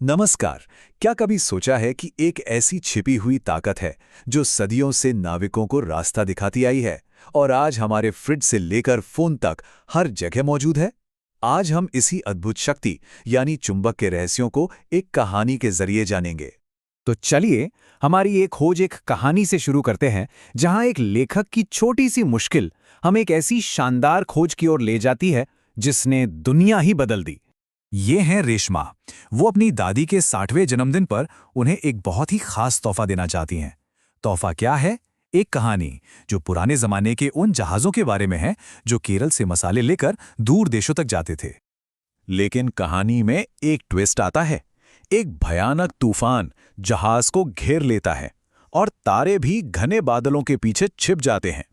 नमस्कार। क्या कभी सोचा है कि एक ऐसी छिपी हुई ताकत है जो सदियों से नाविकों को रास्ता दिखाती आई है और आज हमारे फ्रिज से लेकर फोन तक हर जगह मौजूद है। आज हम इसी अद्भुत शक्ति यानी चुंबक के रहस्यों को एक कहानी के जरिए जानेंगे। तो चलिए हमारी ये खोज एक कहानी से शुरू करते हैं जहां एक लेखक की छोटी सी मुश्किल हमें एक ऐसी शानदार खोज की ओर ले जाती है जिसने दुनिया ही बदल दी। ये हैं रेशमा। वो अपनी दादी के 60वें जन्मदिन पर उन्हें एक बहुत ही खास तोहफा देना चाहती हैं। तोहफा क्या है? एक कहानी जो पुराने जमाने के उन जहाज़ों के बारे में है जो केरल से मसाले लेकर दूर देशों तक जाते थे। लेकिन कहानी में एक ट्विस्ट आता है। एक भयानक तूफान जहाज को घेर लेता है और तारे भी घने बादलों के पीछे छिप जाते हैं।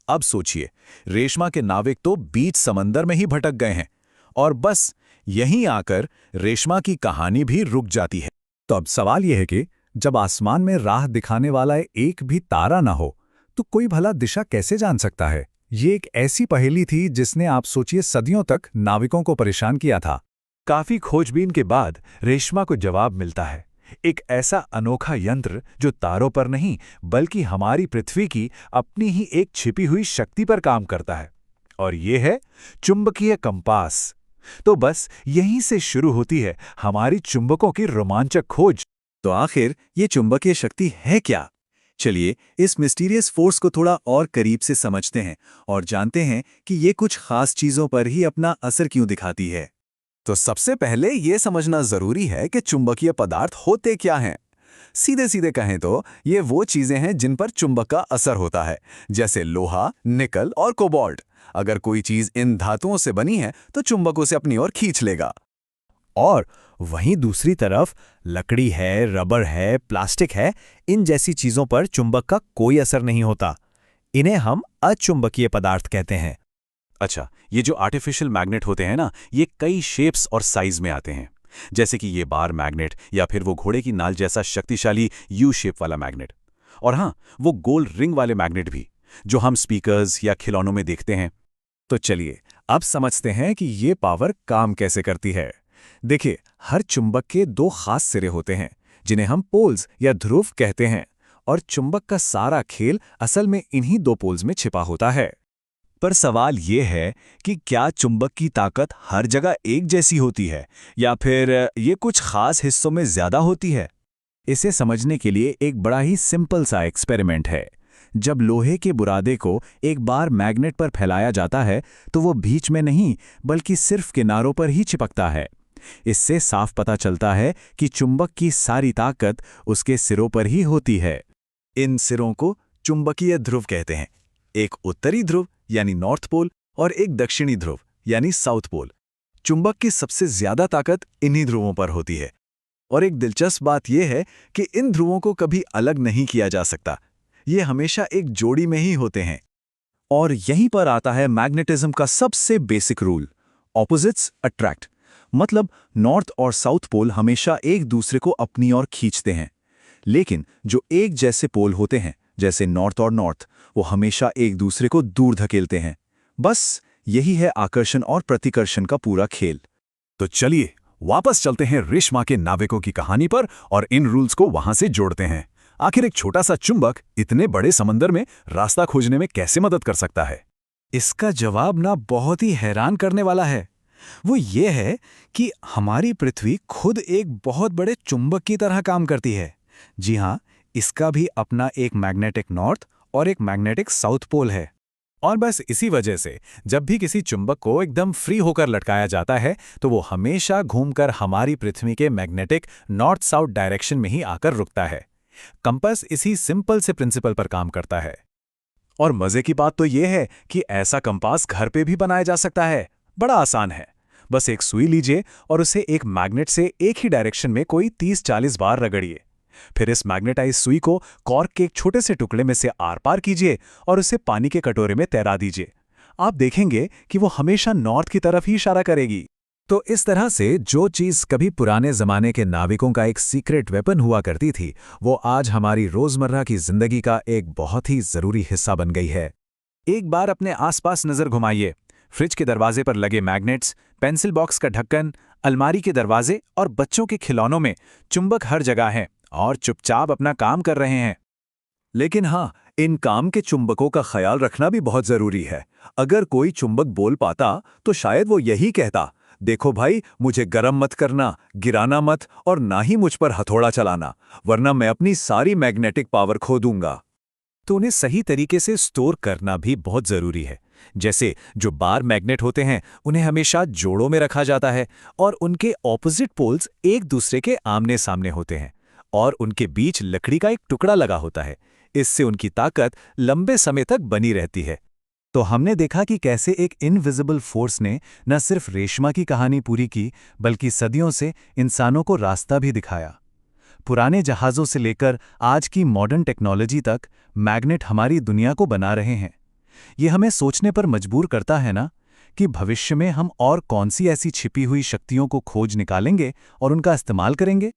अब सोचिए, रेशमा के नाविक तो बीच समंदर में ही भटक गए हैं और बस यहीं आकर रेशमा की कहानी भी रुक जाती है। तो अब सवाल यह है कि जब आसमान में राह दिखाने वाला एक भी तारा ना हो तो कोई भला दिशा कैसे जान सकता है? ये एक ऐसी पहेली थी जिसने आप सोचिए सदियों तक नाविकों को परेशान किया था। काफी खोजबीन के बाद रेशमा को जवाब मिलता है। एक ऐसा अनोखा यंत्र जो तारों पर नहीं बल्कि हमारी पृथ्वी की अपनी ही एक छिपी हुई शक्ति पर काम करता है, और ये है चुंबकीय कंपास। तो बस यहीं से शुरू होती है हमारी चुंबकों की रोमांचक खोज। तो आखिर ये चुंबकीय शक्ति है क्या? चलिए इस मिस्टीरियस फोर्स को थोड़ा और करीब से समझते हैं और जानते हैं कि ये कुछ खास चीजों पर ही अपना असर क्यों दिखाती है। तो सबसे पहले ये समझना जरूरी है कि चुंबकीय पदार्थ होते क्या हैं। सीधे सीधे कहें तो ये वो चीजें हैं जिन पर चुंबक का असर होता है, जैसे लोहा, निकल और कोबाल्ट। अगर कोई चीज इन धातुओं से बनी है तो चुंबक उसे अपनी ओर खींच लेगा। और वहीं दूसरी तरफ लकड़ी है, रबर है, प्लास्टिक है, इन जैसी चीजों पर चुंबक का कोई असर नहीं होता। इन्हें हम अचुंबकीय पदार्थ कहते हैं। अच्छा, ये जो आर्टिफिशियल मैग्नेट होते हैं ना, ये कई शेप्स और साइज में आते हैं, जैसे कि ये बार मैग्नेट या फिर वो घोड़े की नाल जैसा शक्तिशाली यू शेप वाला मैग्नेट। और हाँ, वो गोल रिंग वाले मैग्नेट भी, जो हम स्पीकर्स या खिलौनों में देखते हैं। तो चलिए अब समझते हैं कि ये पावर काम कैसे करती है। देखिए, हर चुंबक के दो खास सिरे होते हैं जिन्हें हम पोल्स या ध्रुव कहते हैं, और चुंबक का सारा खेल असल में इन्हीं दो पोल्स में छिपा होता है। पर सवाल ये है कि क्या चुंबक की ताकत हर जगह एक जैसी होती है या फिर ये कुछ खास हिस्सों में ज्यादा होती है? इसे समझने के लिए एक बड़ा ही सिंपल सा एक्सपेरिमेंट है। जब लोहे के बुरादे को एक बार मैग्नेट पर फैलाया जाता है तो वो बीच में नहीं बल्कि सिर्फ किनारों पर ही चिपकता है। इससे साफ पता चलता है कि चुंबक की सारी ताकत उसके सिरों पर ही होती है। इन सिरों को चुंबकीय ध्रुव कहते हैं। एक उत्तरी ध्रुव यानी नॉर्थ पोल और एक दक्षिणी ध्रुव यानी साउथ पोल। चुंबक की सबसे ज्यादा ताकत इन्हीं ध्रुवों पर होती है। और एक दिलचस्प बात यह है कि इन ध्रुवों को कभी अलग नहीं किया जा सकता, ये हमेशा एक जोड़ी में ही होते हैं। और यहीं पर आता है मैग्नेटिज्म का सबसे बेसिक रूल, ऑपोजिट्स अट्रैक्ट। मतलब नॉर्थ और साउथ पोल हमेशा एक दूसरे को अपनी ओर खींचते हैं, लेकिन जो एक जैसे पोल होते हैं जैसे नॉर्थ और नॉर्थ, वो हमेशा एक दूसरे को दूर धकेलते हैं। बस यही है आकर्षण और प्रतिकर्षण का पूरा खेल। तो चलिए वापस चलते हैं रेशमा के नाविकों की कहानी पर और इन रूल्स को वहां से जोड़ते हैं। आखिर एक छोटा सा चुंबक इतने बड़े समंदर में रास्ता खोजने में कैसे मदद कर सकता है? इसका जवाब ना बहुत ही हैरान करने वाला है। वो ये है कि हमारी पृथ्वी खुद एक बहुत बड़े चुंबक की तरह काम करती है। जी हाँ, इसका भी अपना एक मैग्नेटिक नॉर्थ और एक मैग्नेटिक साउथ पोल है। और बस इसी वजह से जब भी किसी चुंबक को एकदम फ्री होकर लटकाया जाता है तो वो हमेशा घूमकर हमारी पृथ्वी के मैग्नेटिक नॉर्थ साउथ डायरेक्शन में ही आकर रुकता है। कंपास इसी सिंपल से प्रिंसिपल पर काम करता है। और मजे की बात तो यह है कि ऐसा कंपास घर पे भी बनाया जा सकता है। बड़ा आसान है। बस एक सुई लीजिए और उसे एक मैग्नेट से एक ही डायरेक्शन में कोई 30-40 बार रगड़िए। फिर इस मैग्नेटाइज सुई को कॉर्क के एक छोटे से टुकड़े में से आर पार कीजिए और उसे पानी के कटोरे में तैरा दीजिए। आप देखेंगे कि वो हमेशा नॉर्थ की तरफ ही इशारा करेगी। तो इस तरह से जो चीज़ कभी पुराने ज़माने के नाविकों का एक सीक्रेट वेपन हुआ करती थी, वो आज हमारी रोज़मर्रा की ज़िंदगी का एक बहुत ही ज़रूरी हिस्सा बन गई है। एक बार अपने आसपास नज़र घुमाइए। फ्रिज के दरवाजे पर लगे मैग्नेट्स, पेंसिल बॉक्स का ढक्कन, अलमारी के दरवाजे और बच्चों के खिलौनों में चुंबक हर जगह हैं और चुपचाप अपना काम कर रहे हैं। लेकिन हाँ, इन काम के चुंबकों का ख्याल रखना भी बहुत जरूरी है। अगर कोई चुंबक बोल पाता तो शायद वो यही कहता, देखो भाई, मुझे गरम मत करना, गिराना मत और ना ही मुझ पर हथौड़ा चलाना, वरना मैं अपनी सारी मैग्नेटिक पावर खो दूंगा। तो उन्हें सही तरीके से स्टोर करना भी बहुत ज़रूरी है। जैसे जो बार मैग्नेट होते हैं उन्हें हमेशा जोड़ों में रखा जाता है और उनके ऑपोजिट पोल्स एक दूसरे के आमने सामने होते हैं और उनके बीच लकड़ी का एक टुकड़ा लगा होता है। इससे उनकी ताकत लंबे समय तक बनी रहती है। तो हमने देखा कि कैसे एक इनविजिबल फोर्स ने न सिर्फ रेशमा की कहानी पूरी की, बल्कि सदियों से इंसानों को रास्ता भी दिखाया। पुराने जहाज़ों से लेकर आज की मॉडर्न टेक्नोलॉजी तक मैग्नेट हमारी दुनिया को बना रहे हैं। ये हमें सोचने पर मजबूर करता है ना कि भविष्य में हम और कौन सी ऐसी छिपी हुई शक्तियों को खोज निकालेंगे और उनका इस्तेमाल करेंगे।